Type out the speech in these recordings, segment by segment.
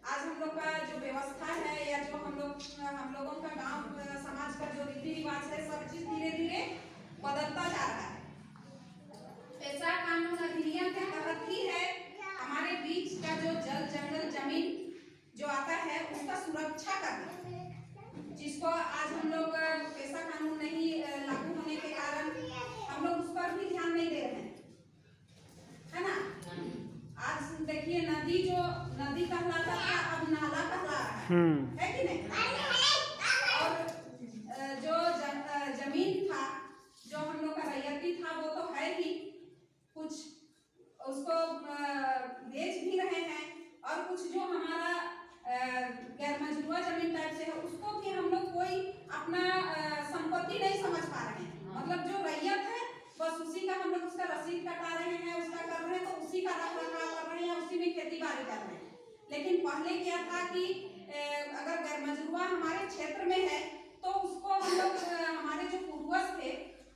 आज हम लोग का जो व्यवस्था है या जो हम लोगों का गांव समाज का जो रीति रिवाज है सब चीज धीरे धीरे बदलता जा रहा है। पेशा कानून अधिनियम के तहत ही है हमारे बीच का जो जल जंगल जमीन जो आता है उसका सुरक्षा करना, जिसको आज हम लोग पेशा कानून नहीं लागू होने के कारण हम लोग उस पर भी ध्यान नहीं दे रहे हैं, है ना। आज देखिए नदी कहलाता था अब नाला कहला रहा है कि नहीं। और जो जमीन था जो हम लोग का रैयती था वो तो है ही, कुछ उसको बेच भी रहे हैं और कुछ जो हमारा गैर मजरूआ जमीन टाइप से है उसको भी हम लोग कोई अपना संपत्ति नहीं समझ पा रहे हैं। मतलब जो रैयत है बस उसी का हम लोग उसका रसीद कटा रहे हैं, उसका कर रहे हैं, तो उसी का रख रखाव कर रहे हैं, उसी में खेती बाड़ी कर रहे हैं। लेकिन पहले क्या था कि अगर गैर मजरूआ हमारे क्षेत्र में है तो उसको हम लोग हमारे जो पूर्वज थे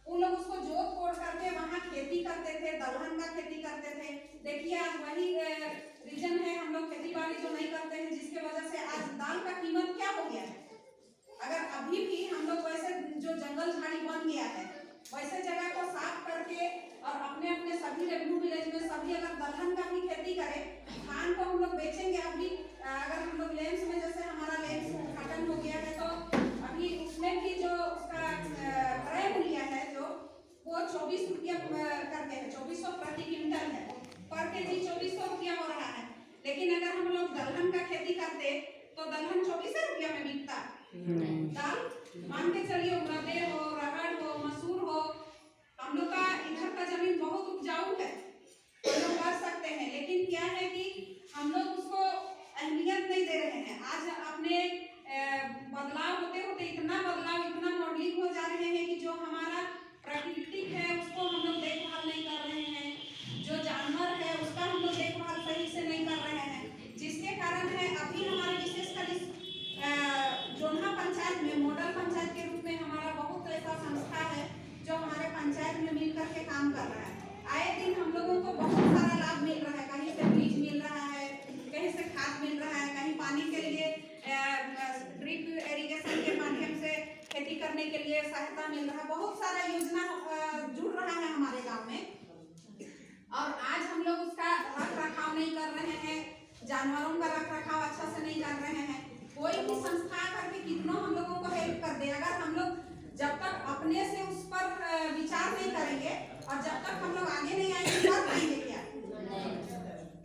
उन लोग उसको जोत तोड़ करके वहाँ खेती करते थे, दलहन का खेती करते थे। देखिए आज वही रीजन है हम लोग खेती बाड़ी जो नहीं करते हैं, जिसके वजह से आज दाल का कीमत क्या हो गया है। अगर अभी भी हम लोग वैसे जो जंगल झाड़ी बन गया है वैसे जगह को साफ करके और अपने अपने सभी रेवेन्यू विलेज में सभी अगर दलहन का भी खेती करें, धान को हम लोग बेचेंगे। अभी अगर हम लोग लेंस में जैसे हमारा लेंस खत्म हो गया है तो अभी उसमें भी जो उसका क्रय मूल्य है जो वो 24 रुपया करके है, 2400 प्रति क्विंटल है, पर केजी 2400 रुपया हो रहा है। लेकिन अगर हम लोग दलहन का खेती करते तो दलहन 24 रुपया में बिकता। दाल मान के चलिए उड़द हो, रहड़ हो, मसूर हो, हम लोग का इधर का जमीन बहुत उपजाऊ है, हम लोग कर सकते हैं। लेकिन क्या है कि हम लोग उसको अहमियत नहीं दे रहे हैं। आज अपने बदलाव होते होते इतना मॉडलिंग हो जा रहे हैं कि जो हमारा प्राकृतिक है उसको हम लोग देखभाल नहीं कर रहे हैं, जो जानवर है उसका हम लोग देखभाल सही से नहीं कर रहे हैं, जिसके कारण है अभी हमारे विशेषकर इस जोन्हा पंचायत में मॉडल पंचायत के रूप में हमारा बहुत ऐसा संस्था है जो हमारे पंचायत में मिल करके काम कर रहा है। आए दिन हम लोगों को बहुत सारा लाभ मिल रहा है, कहीं से बीज मिल रहा है, कहीं से खाद मिल रहा है, कहीं पानी के लिए ड्रिप इरिगेशन के माध्यम से खेती करने के लिए सहायता मिल रहा है। बहुत सारा योजना जुड़ रहा है हमारे गांव में और आज हम लोग उसका रख रखाव नहीं कर रहे हैं, जानवरों का रख रखाव अच्छा से नहीं कर रहे हैं। कोई भी संस्था करके कितना हम लोगों को हेल्प कर दे, अगर हम लोग जब तक अपने से उस पर विचार नहीं करेंगे और जब तक हम लोग आगे नहीं आएंगे कर पाएंगे क्या।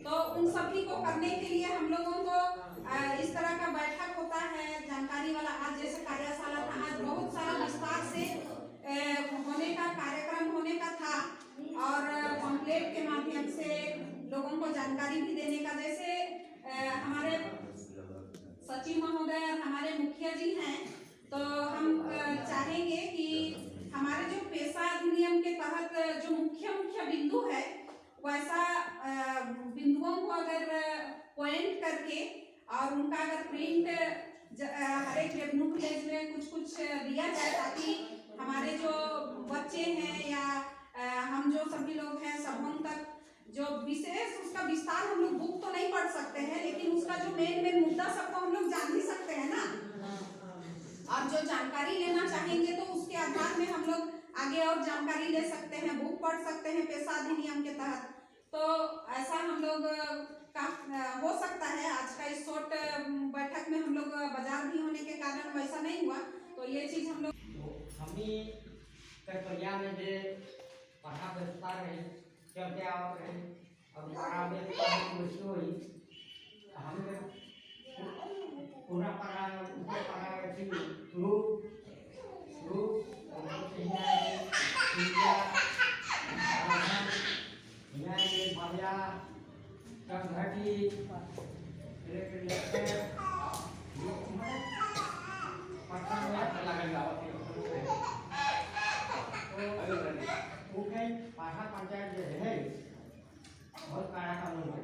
तो उन सभी को करने के लिए हम लोगों को इस तरह का बैठक होता है जानकारी वाला। आज जैसे कार्यशाला था, आज बहुत सारा विस्तार से होने का कार्यक्रम होने का था और पम्पलेट के माध्यम से लोगों को जानकारी भी देने का। जैसे हमारे सचिव महोदय और हमारे मुखिया जी हैं, तो हम चाहेंगे कि हमारे जो पेशा अधिनियम के तहत जो मुख्य बिंदु है वैसा बिंदुओं को अगर पॉइंट करके और उनका अगर प्रिंट हर एक रेवेन्यू विलेज में कुछ दिया जाए, ताकि हमारे जो बच्चे हैं या हम जो सभी लोग हैं सबों तक जो विशेष उसका विस्तार हम लोग बुक तो नहीं पढ़ सकते हैं, लेकिन उसका जो मेन मुद्दा सबको हम लोग जान ही सकते हैं ना। और जो जानकारी लेना चाहेंगे तो उसके आधार में हम लोग आगे और जानकारी ले सकते हैं, बुक पढ़ सकते हैं पेशा अधिनियम के तहत। तो ऐसा हम लोग का हो सकता है। आज का इस शॉर्ट बैठक में हम लोग बाजार भी होने के कारण वैसा नहीं हुआ, तो ये चीज हम लोग में जे पढ़ा व्यवस्था रही चलते आवत रही और पढ़ा में कुछ हुई हमें पूरा पढ़ा ऊपर पढ़ा थी ग्रुप भैया घटी पाठा पंचायत जो है बहुत कारा कानून है।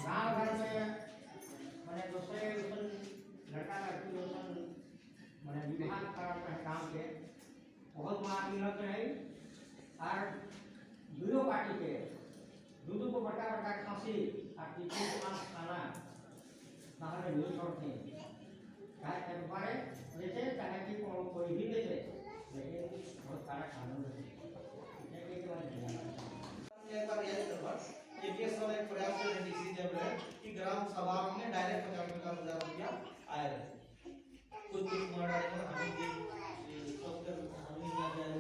गाँव घर में मैंने दूसरे लड़का लड़की मैंने विवाह कर काम के बहुत वहाँ मिलत रही और दूधो पार्टी के दूधो को बड़का बड़का titik anak maka ada dua sortnya kayak kemarin biasanya jangan di koin ini deh jadi बहुत सारा कानून है ये के बारे में एक बार याद करवा ये केस वाला एक प्रयास है डीसी जब है कि ग्राम सभा में डायरेक्ट 50,000 रुपया आया है कुछ मर्डर है हमें भी सोचकर हमें ना जाए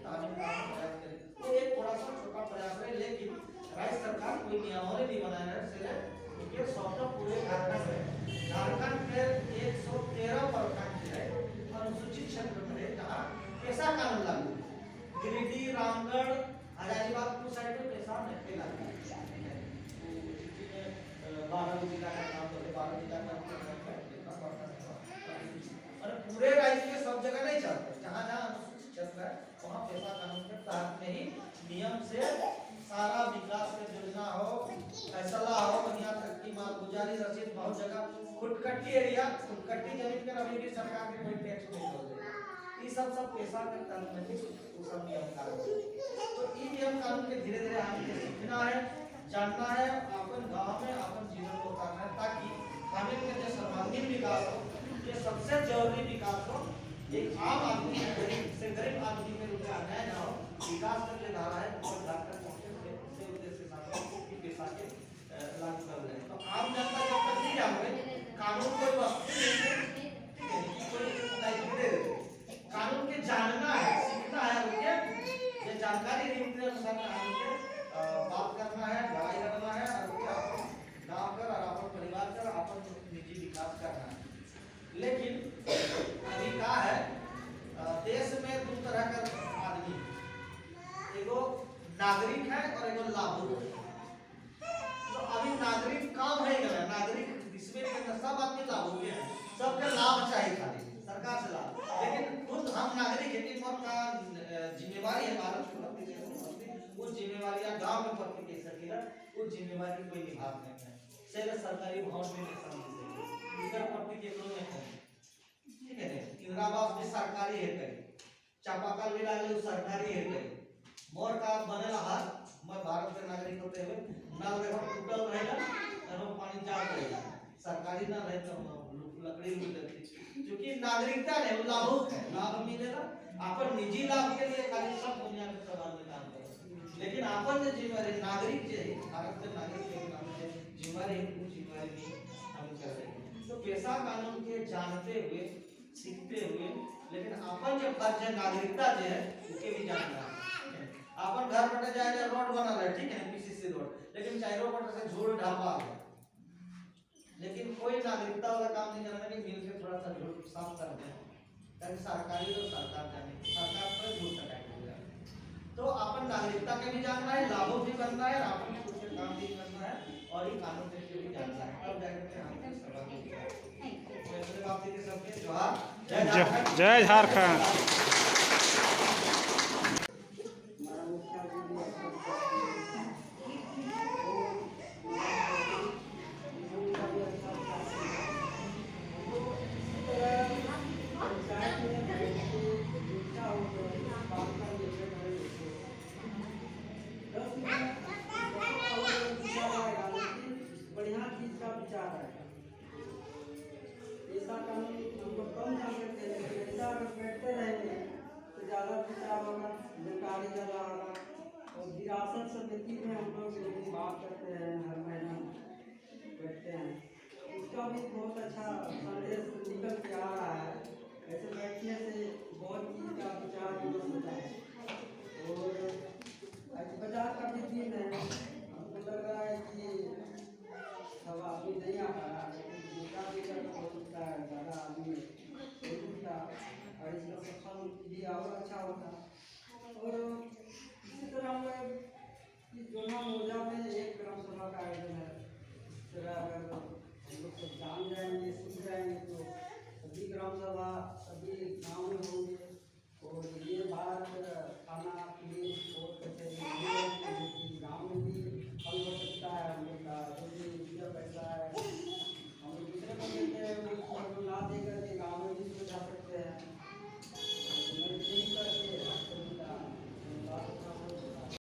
ताने प्रयास करें तो एक थोड़ा सा छोटा प्रयास है लेकिन राज्य सरकार कोई नियमावली नहीं बनाया है इसलिए ये सॉफ्टवेयर पूरे झारखंड में 113 प्रखंड है अनुसूचित क्षेत्र में जहाँ पैसा कानून लागू गिरिडीह रामगढ़ हजारीबाग को साइड में पैसा नहीं लागू 12 जिला का काम करते 12 जिला का कितना पड़ता है और पूरे राज्य में सब जगह नहीं चलता जहाँ जहाँ अनुसूचित क्षेत्र है वहाँ पैसा कानून के तहत में ही नियम से सारा विकास के योजना हो फैसला हो बढ़िया तरक्की माल गुजारी रसीद बहुत जगह खुटकट्टी एरिया खुटकट्टी जमीन पर अभी भी सरकार के कोई टैक्स नहीं हो रहा ये सब पैसा के तहत में ही वो सब नियम कानून तो ये नियम कानून के धीरे धीरे हमें सीखना है जानना है अपन गांव में अपन जीवन को करना है ताकि हमें के जो सर्वांगीण विकास हो ये सबसे जरूरी विकास हो एक आम आदमी गरीब से गरीब आदमी के रूप में अन्याय ना हो विकास का जो धारा है वो जाकर पहुंचे से उद्देश्य के साथ की पैसा के लागू कर रहे हैं तो आम जनता जब तक नहीं जानते कानून कोई वस्तु नहीं है कोई दे कानून के जानना है सीखना है उनके ये जानकारी नहीं उनके अनुसार कानून के बात करना है लड़ाई करना है और उनके गांव कर और अपन परिवार कर अपन निजी विकास करना है लेकिन अभी क्या है देश में दो तरह का आदमी एगो नागरिक है और एगो लाभुक है तो अभी नागरिक काम है नागरिक इसमें सब आदमी लाभुक है सबके लाभ चाहिए खाली सरकार से लाभ लेकिन खुद हम नागरिक है का जिम्मेवारी है भारत की वो जिम्मेवारी गांव में प्रति के सकेला वो जिम्मेवारी कोई निभा नहीं है सेले सरकारी भवन में नहीं समझ इधर प्रति के लोग नहीं ठीक है इंदिरा आवास भी सरकारी है करी चापाकल भी लागले सरकारी है करी मोर का बनेला हाथ मैं भारत के नागरिक होते हुए नल देखो टूटल रहेगा और पानी जा रहेगा सरकारी ना रहे तो लकड़ी मिलती क्योंकि नागरिकता ने लाभुक है लाभ मिलेगा अपन निजी लाभ के लिए खाली सब दुनिया में सवाल में काम करे लेकिन अपन जो जिम्मेदारी नागरिक जो है भारत के नागरिक के नाम से जिम्मेदारी है वो जिम्मेदारी हम कर रहे हैं तो पैसा कानून के जानते हुए सीखते हुए लेकिन अपन जो फर्ज है नागरिकता जो है उसके भी जानना है अपन घर बैठे जाए रोड बना रहे ठीक है पीसीसी रोड लेकिन चारों पट से झूठ ढापा है लेकिन कोई नागरिकता वाला काम नहीं करना कि मिल के थोड़ा सा झूठ साफ कर दें ताकि सरकारी तो सरकार जाने सरकार पर झूठ कटाएगा तो अपन नागरिकता के भी जानना है लाभों भी करना है अपन कुछ काम भी करना है और ये कानून के भी जानना है तब जाकर हम इस सवाल को तो बात के सबके जोहार जय झारखंड। बढ़िया चीज का विचार है ऐसा कानून हम लोग कम जान सकते हैं लेकिन ऐसा अगर बैठते रहेंगे तो ज़्यादा विचार होगा जानकारी ज़्यादा होगा और विरासत समिति में हम लोग बात करते हैं हर महीना बैठते हैं उसका भी बहुत अच्छा संदेश निकल के आ रहा है ऐसे बैठने से बहुत चीज़ का विचार विमर्श होता है और आज बाजार का भी दिन है हमको लग रहा है कि सब आदमी नहीं आ पा रहा लेकिन दूसरा भी हो सकता है ज़्यादा आदमी होता और इसका सफल भी और अच्छा होता और इसी तरह हम जोना मोजा में एक ग्राम सभा का आयोजन है इस तरह अगर हम लोग सब जान जाएंगे सीख जाएंगे तो सभी ग्राम सभा सभी गाँव में होंगे और ये भारत थाना पुलिस कोर्ट कचहरी